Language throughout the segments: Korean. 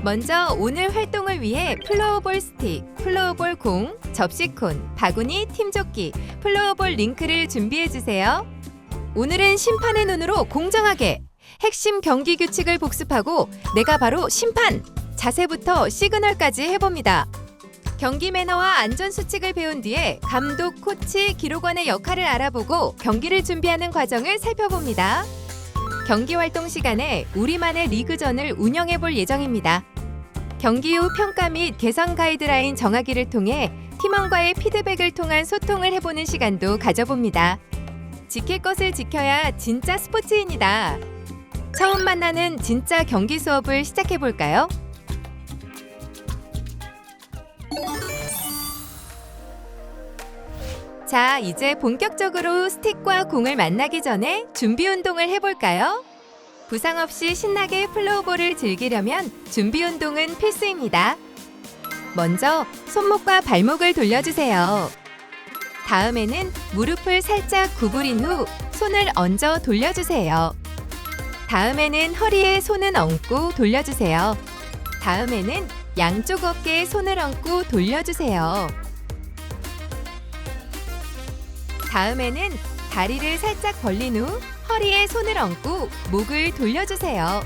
먼저 오늘 활동을 위해 플로어볼 스틱, 플로어볼 공, 접시콘, 바구니, 팀조끼, 플로어볼 링크를 준비해주세요. 오늘은 심판의 눈으로 공정하게 핵심 경기 규칙을 복습하고 내가 바로 심판! 자세부터 시그널까지 해봅니다. 경기 매너와 안전수칙을 배운 뒤에 감독, 코치, 기록원의 역할을 알아보고 경기를 준비하는 과정을 살펴봅니다. 경기 활동 시간에 우리만의 리그전을 운영해 볼 예정입니다. 경기 후 평가 및 개선 가이드라인 정하기를 통해 팀원과의 피드백을 통한 소통을 해보는 시간도 가져봅니다. 지킬 것을 지켜야 진짜 스포츠인이다. 처음 만나는 진짜 경기 수업을 시작해 볼까요? 자, 이제 본격적으로 스틱과 공을 만나기 전에 준비 운동을 해볼까요? 부상 없이 신나게 플로어볼을 즐기려면 준비 운동은 필수입니다. 먼저 손목과 발목을 돌려주세요. 다음에는 무릎을 살짝 구부린 후 손을 얹어 돌려주세요. 다음에는 허리에 손을 얹고 돌려주세요. 다음에는 양쪽 어깨에 손을 얹고 돌려주세요. 다음에는 다리를 살짝 벌린 후 허리에 손을 얹고 목을 돌려주세요.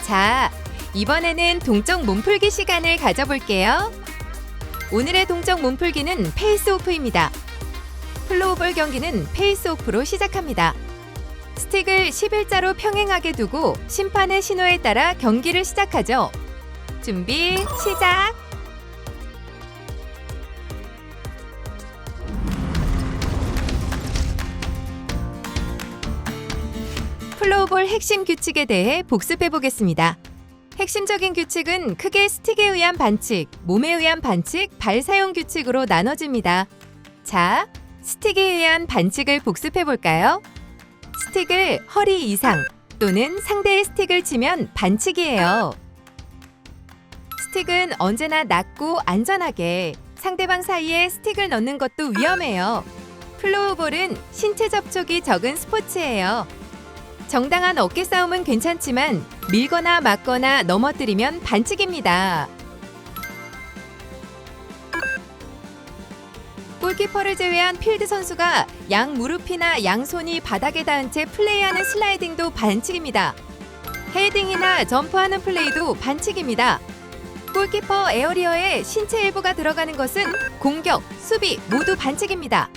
자, 이번에는 동적 몸풀기 시간을 가져볼게요. 오늘의 동적 몸풀기는 페이스오프입니다. 플로어볼 경기는 페이스오프로 시작합니다. 스틱을 11자로 평행하게 두고 심판의 신호에 따라 경기를 시작하죠. 준비, 시작! 플로어볼 핵심 규칙에 대해 복습해 보겠습니다. 핵심적인 규칙은 크게 스틱에 의한 반칙, 몸에 의한 반칙, 발 사용 규칙으로 나눠집니다. 자, 스틱에 의한 반칙을 복습해 볼까요? 스틱을 허리 이상 또는 상대의 스틱을 치면 반칙이에요. 스틱은 언제나 낮고 안전하게 상대방 사이에 스틱을 넣는 것도 위험해요. 플로어볼은 신체 접촉이 적은 스포츠예요. 정당한 어깨 싸움은 괜찮지만 밀거나 맞거나 넘어뜨리면 반칙입니다. 골키퍼를 제외한 필드 선수가 양 무릎이나 양손이 바닥에 닿은 채 플레이하는 슬라이딩도 반칙입니다. 헤딩이나 점프하는 플레이도 반칙입니다. 골키퍼 에어리어에 신체 일부가 들어가는 것은 공격, 수비 모두 반칙입니다.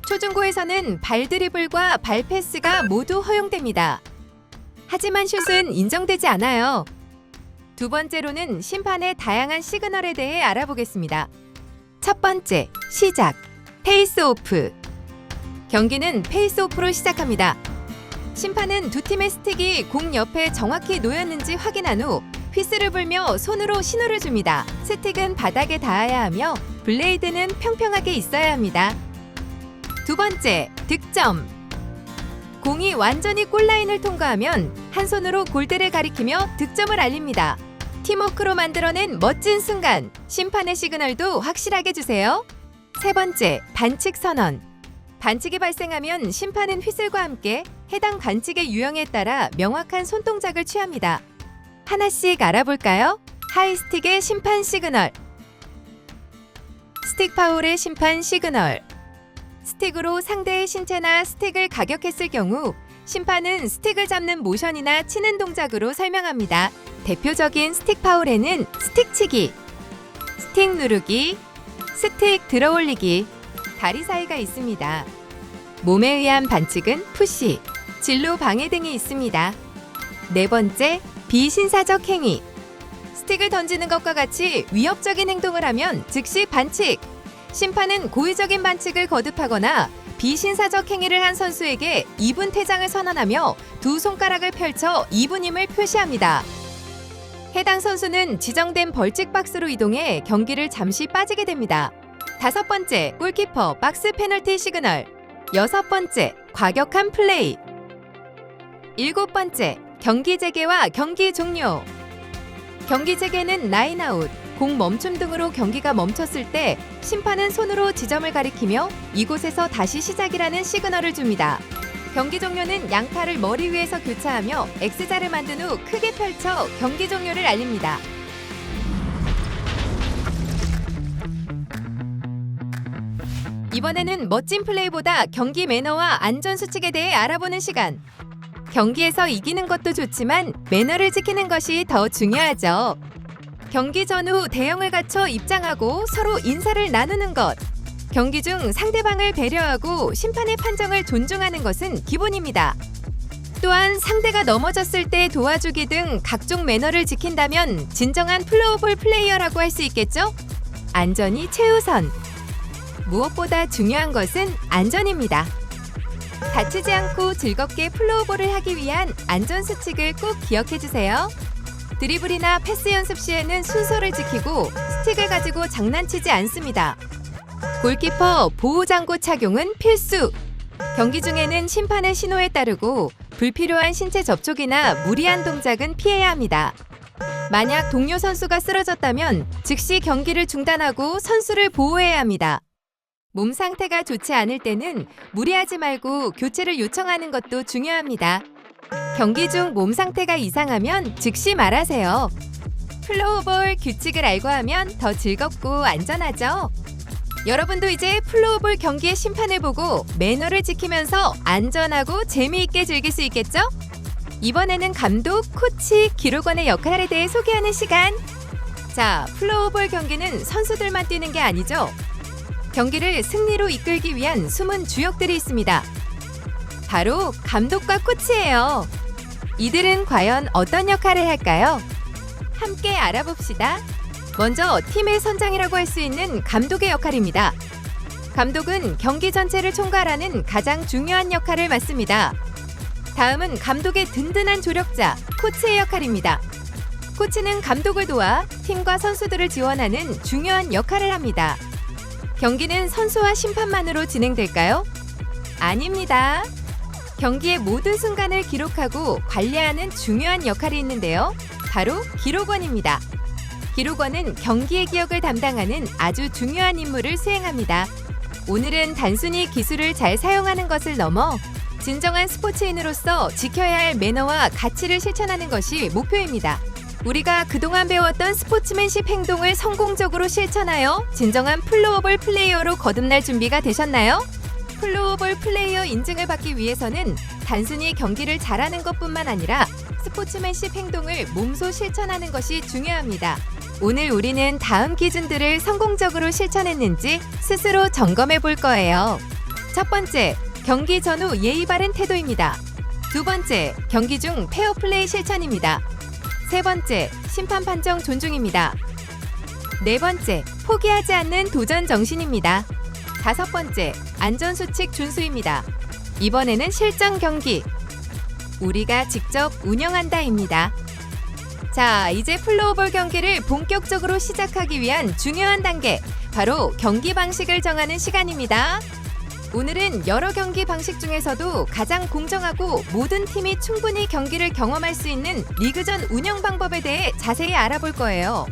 초중고에서는 발 드리블과 발 패스가 모두 허용됩니다. 하지만 슛은 인정되지 않아요. 두 번째로는 심판의 다양한 시그널에 대해 알아보겠습니다. 첫 번째, 시작, 페이스오프. 경기는 페이스오프로 시작합니다. 심판은 두 팀의 스틱이 공 옆에 정확히 놓였는지 확인한 후 휘슬을 불며 손으로 신호를 줍니다. 스틱은 바닥에 닿아야 하며 블레이드는 평평하게 있어야 합니다. 두 번째, 득점. 공이 완전히 골라인을 통과하면 한 손으로 골대를 가리키며 득점을 알립니다. 팀워크로 만들어낸 멋진 순간, 심판의 시그널도 확실하게 주세요. 세 번째, 반칙 선언. 반칙이 발생하면 심판은 휘슬과 함께 해당 반칙의 유형에 따라 명확한 손동작을 취합니다. 하나씩 알아볼까요? 하이스틱의 심판 시그널, 스틱 파울의 심판 시그널. 스틱으로 상대의 신체나 스틱을 가격했을 경우 심판은 스틱을 잡는 모션이나 치는 동작으로 설명합니다. 대표적인 스틱 파울에는 스틱 치기, 스틱 누르기, 스틱 들어올리기, 다리 사이가 있습니다. 몸에 의한 반칙은 푸시, 진로 방해 등이 있습니다. 네 번째, 비신사적 행위. 스틱을 던지는 것과 같이 위협적인 행동을 하면 즉시 반칙. 심판은 고의적인 반칙을 거듭하거나 비신사적 행위를 한 선수에게 2분 퇴장을 선언하며 두 손가락을 펼쳐 2분임을 표시합니다. 해당 선수는 지정된 벌칙 박스로 이동해 경기를 잠시 빠지게 됩니다. 다섯 번째, 골키퍼 박스 페널티 시그널. 여섯 번째, 과격한 플레이. 7번째, 경기 재개와 경기 종료. 경기 재개는 라인아웃, 공 멈춤 등으로 경기가 멈췄을 때 심판은 손으로 지점을 가리키며 이곳에서 다시 시작이라는 시그널을 줍니다. 경기 종료는 양팔을 머리 위에서 교차하며 X자를 만든 후 크게 펼쳐 경기 종료를 알립니다. 이번에는 멋진 플레이보다 경기 매너와 안전 수칙에 대해 알아보는 시간. 경기에서 이기는 것도 좋지만 매너를 지키는 것이 더 중요하죠. 경기 전후 대형을 갖춰 입장하고 서로 인사를 나누는 것. 경기 중 상대방을 배려하고 심판의 판정을 존중하는 것은 기본입니다. 또한 상대가 넘어졌을 때 도와주기 등 각종 매너를 지킨다면 진정한 플로어볼 플레이어라고 할 수 있겠죠? 안전이 최우선. 무엇보다 중요한 것은 안전입니다. 다치지 않고 즐겁게 플로어볼을 하기 위한 안전 수칙을 꼭 기억해 주세요. 드리블이나 패스 연습 시에는 순서를 지키고 스틱을 가지고 장난치지 않습니다. 골키퍼 보호장구 착용은 필수! 경기 중에는 심판의 신호에 따르고 불필요한 신체 접촉이나 무리한 동작은 피해야 합니다. 만약 동료 선수가 쓰러졌다면 즉시 경기를 중단하고 선수를 보호해야 합니다. 몸 상태가 좋지 않을 때는 무리하지 말고 교체를 요청하는 것도 중요합니다. 경기 중 몸 상태가 이상하면 즉시 말하세요. 플로어볼 규칙을 알고 하면 더 즐겁고 안전하죠? 여러분도 이제 플로어볼 경기의 심판을 보고 매너를 지키면서 안전하고 재미있게 즐길 수 있겠죠? 이번에는 감독, 코치, 기록원의 역할에 대해 소개하는 시간. 자, 플로어볼 경기는 선수들만 뛰는 게 아니죠. 경기를 승리로 이끌기 위한 숨은 주역들이 있습니다. 바로 감독과 코치예요. 이들은 과연 어떤 역할을 할까요? 함께 알아봅시다. 먼저 팀의 선장이라고 할 수 있는 감독의 역할입니다. 감독은 경기 전체를 총괄하는 가장 중요한 역할을 맡습니다. 다음은 감독의 든든한 조력자, 코치의 역할입니다. 코치는 감독을 도와 팀과 선수들을 지원하는 중요한 역할을 합니다. 경기는 선수와 심판만으로 진행될까요? 아닙니다. 경기의 모든 순간을 기록하고 관리하는 중요한 역할이 있는데요. 바로 기록원입니다. 기록원은 경기의 기억을 담당하는 아주 중요한 임무를 수행합니다. 오늘은 단순히 기술을 잘 사용하는 것을 넘어 진정한 스포츠인으로서 지켜야 할 매너와 가치를 실천하는 것이 목표입니다. 우리가 그동안 배웠던 스포츠맨십 행동을 성공적으로 실천하여 진정한 플로어볼 플레이어로 거듭날 준비가 되셨나요? 플로어볼 플레이어 인증을 받기 위해서는 단순히 경기를 잘하는 것뿐만 아니라 스포츠맨십 행동을 몸소 실천하는 것이 중요합니다. 오늘 우리는 다음 기준들을 성공적으로 실천했는지 스스로 점검해 볼 거예요. 첫 번째, 경기 전후 예의 바른 태도입니다. 두 번째, 경기 중 페어플레이 실천입니다. 세 번째, 심판 판정 존중입니다. 네 번째, 포기하지 않는 도전 정신입니다. 다섯 번째, 안전수칙 준수입니다. 이번에는 실전 경기. 우리가 직접 운영한다입니다. 자, 이제 플로어볼 경기를 본격적으로 시작하기 위한 중요한 단계, 바로 경기 방식을 정하는 시간입니다. 오늘은 여러 경기 방식 중에서도 가장 공정하고 모든 팀이 충분히 경기를 경험할 수 있는 리그전 운영 방법에 대해 자세히 알아볼 거예요.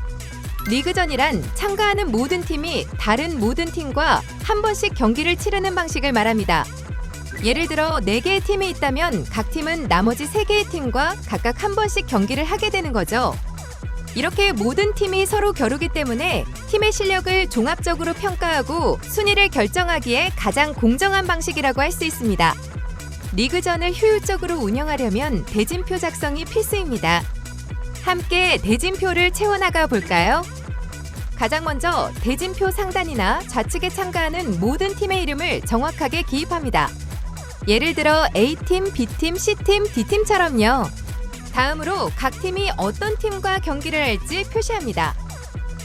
리그전이란 참가하는 모든 팀이 다른 모든 팀과 한 번씩 경기를 치르는 방식을 말합니다. 예를 들어 4개의 팀이 있다면 각 팀은 나머지 3개의 팀과 각각 한 번씩 경기를 하게 되는 거죠. 이렇게 모든 팀이 서로 겨루기 때문에 팀의 실력을 종합적으로 평가하고 순위를 결정하기에 가장 공정한 방식이라고 할 수 있습니다. 리그전을 효율적으로 운영하려면 대진표 작성이 필수입니다. 함께 대진표를 채워나가 볼까요? 가장 먼저 대진표 상단이나 좌측에 참가하는 모든 팀의 이름을 정확하게 기입합니다. 예를 들어 A팀, B팀, C팀, D팀처럼요. 다음으로 각 팀이 어떤 팀과 경기를 할지 표시합니다.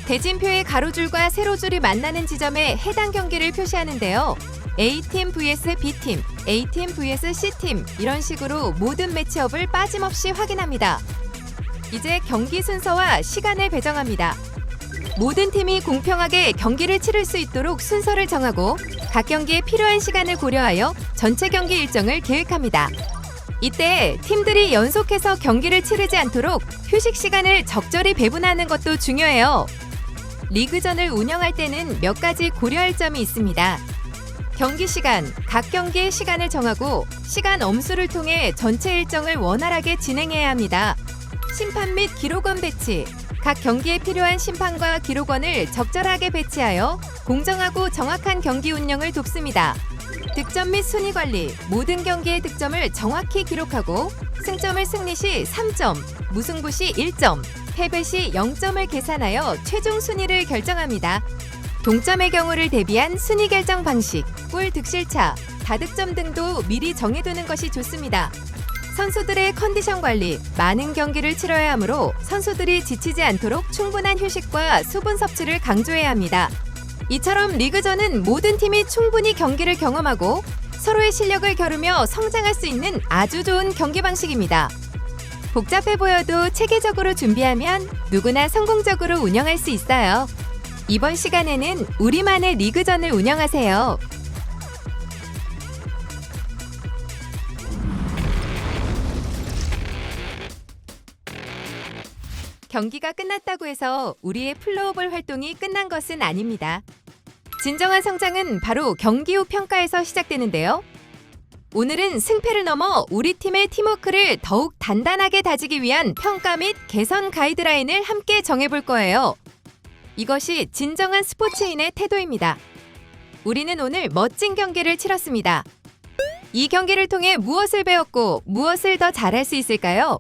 대진표의 가로줄과 세로줄이 만나는 지점에 해당 경기를 표시하는데요. A팀 vs B팀, A팀 vs C팀 이런 식으로 모든 매치업을 빠짐없이 확인합니다. 이제 경기 순서와 시간을 배정합니다. 모든 팀이 공평하게 경기를 치를 수 있도록 순서를 정하고 각 경기에 필요한 시간을 고려하여 전체 경기 일정을 계획합니다. 이때 팀들이 연속해서 경기를 치르지 않도록 휴식 시간을 적절히 배분하는 것도 중요해요. 리그전을 운영할 때는 몇 가지 고려할 점이 있습니다. 경기 시간, 각 경기의 시간을 정하고 시간 엄수를 통해 전체 일정을 원활하게 진행해야 합니다. 심판 및 기록원 배치, 각 경기에 필요한 심판과 기록원을 적절하게 배치하여 공정하고 정확한 경기 운영을 돕습니다. 득점 및 순위 관리, 모든 경기의 득점을 정확히 기록하고 승점을 승리 시 3점, 무승부 시 1점, 패배 시 0점을 계산하여 최종 순위를 결정합니다. 동점의 경우를 대비한 순위 결정 방식, 골 득실차, 다득점 등도 미리 정해두는 것이 좋습니다. 선수들의 컨디션 관리, 많은 경기를 치러야 하므로 선수들이 지치지 않도록 충분한 휴식과 수분 섭취를 강조해야 합니다. 이처럼 리그전은 모든 팀이 충분히 경기를 경험하고 서로의 실력을 겨루며 성장할 수 있는 아주 좋은 경기 방식입니다. 복잡해 보여도 체계적으로 준비하면 누구나 성공적으로 운영할 수 있어요. 이번 시간에는 우리만의 리그전을 운영하세요. 경기가 끝났다고 해서 우리의 플로어볼 활동이 끝난 것은 아닙니다. 진정한 성장은 바로 경기 후 평가에서 시작되는데요. 오늘은 승패를 넘어 우리 팀의 팀워크를 더욱 단단하게 다지기 위한 평가 및 개선 가이드라인을 함께 정해볼 거예요. 이것이 진정한 스포츠인의 태도입니다. 우리는 오늘 멋진 경기를 치렀습니다. 이 경기를 통해 무엇을 배웠고 무엇을 더 잘할 수 있을까요?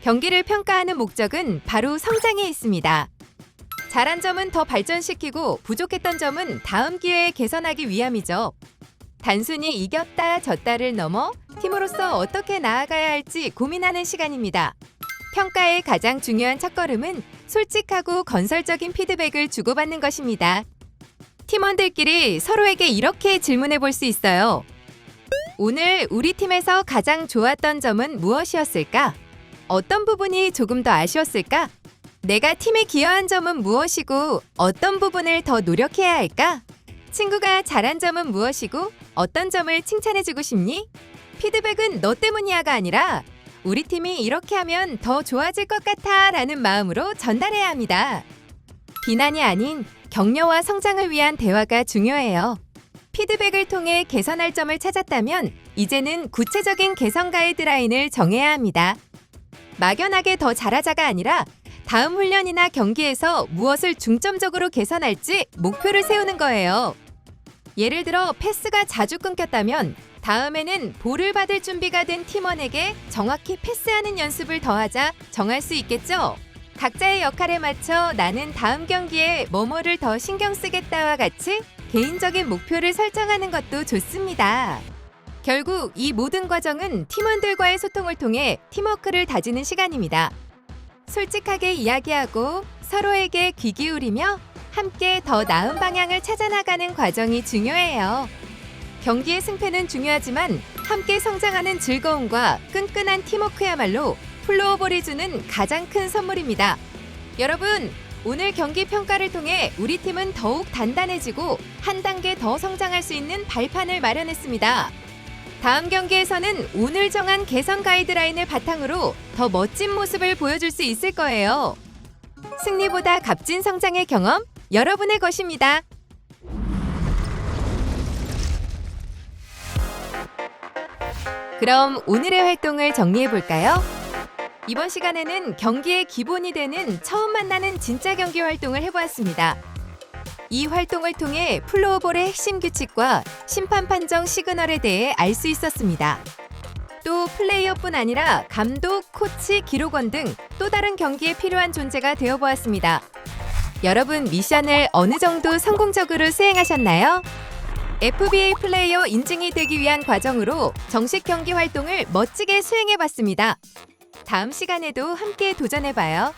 경기를 평가하는 목적은 바로 성장에 있습니다. 잘한 점은 더 발전시키고 부족했던 점은 다음 기회에 개선하기 위함이죠. 단순히 이겼다 졌다를 넘어 팀으로서 어떻게 나아가야 할지 고민하는 시간입니다. 평가의 가장 중요한 첫걸음은 솔직하고 건설적인 피드백을 주고받는 것입니다. 팀원들끼리 서로에게 이렇게 질문해 볼 수 있어요. 오늘 우리 팀에서 가장 좋았던 점은 무엇이었을까? 어떤 부분이 조금 더 아쉬웠을까? 내가 팀에 기여한 점은 무엇이고 어떤 부분을 더 노력해야 할까? 친구가 잘한 점은 무엇이고 어떤 점을 칭찬해주고 싶니? 피드백은 너 때문이야가 아니라 우리 팀이 이렇게 하면 더 좋아질 것 같아 라는 마음으로 전달해야 합니다. 비난이 아닌 격려와 성장을 위한 대화가 중요해요. 피드백을 통해 개선할 점을 찾았다면 이제는 구체적인 개선 가이드라인을 정해야 합니다. 막연하게 더 잘하자가 아니라 다음 훈련이나 경기에서 무엇을 중점적으로 개선할지 목표를 세우는 거예요. 예를 들어 패스가 자주 끊겼다면 다음에는 볼을 받을 준비가 된 팀원에게 정확히 패스하는 연습을 더하자 정할 수 있겠죠? 각자의 역할에 맞춰 나는 다음 경기에 뭐뭐를 더 신경 쓰겠다와 같이 개인적인 목표를 설정하는 것도 좋습니다. 결국 이 모든 과정은 팀원들과의 소통을 통해 팀워크를 다지는 시간입니다. 솔직하게 이야기하고 서로에게 귀 기울이며 함께 더 나은 방향을 찾아나가는 과정이 중요해요. 경기의 승패는 중요하지만 함께 성장하는 즐거움과 끈끈한 팀워크야말로 플로어볼이 주는 가장 큰 선물입니다. 여러분, 오늘 경기 평가를 통해 우리 팀은 더욱 단단해지고 한 단계 더 성장할 수 있는 발판을 마련했습니다. 다음 경기에서는 오늘 정한 개선 가이드라인을 바탕으로 더 멋진 모습을 보여줄 수 있을 거예요. 승리보다 값진 성장의 경험, 여러분의 것입니다. 그럼 오늘의 활동을 정리해 볼까요? 이번 시간에는 경기의 기본이 되는 처음 만나는 진짜 경기 활동을 해보았습니다. 이 활동을 통해 플로어볼의 핵심 규칙과 심판 판정 시그널에 대해 알 수 있었습니다. 또 플레이어뿐 아니라 감독, 코치, 기록원 등 또 다른 경기에 필요한 존재가 되어보았습니다. 여러분 미션을 어느 정도 성공적으로 수행하셨나요? FBA 플레이어 인증이 되기 위한 과정으로 정식 경기 활동을 멋지게 수행해봤습니다. 다음 시간에도 함께 도전해봐요.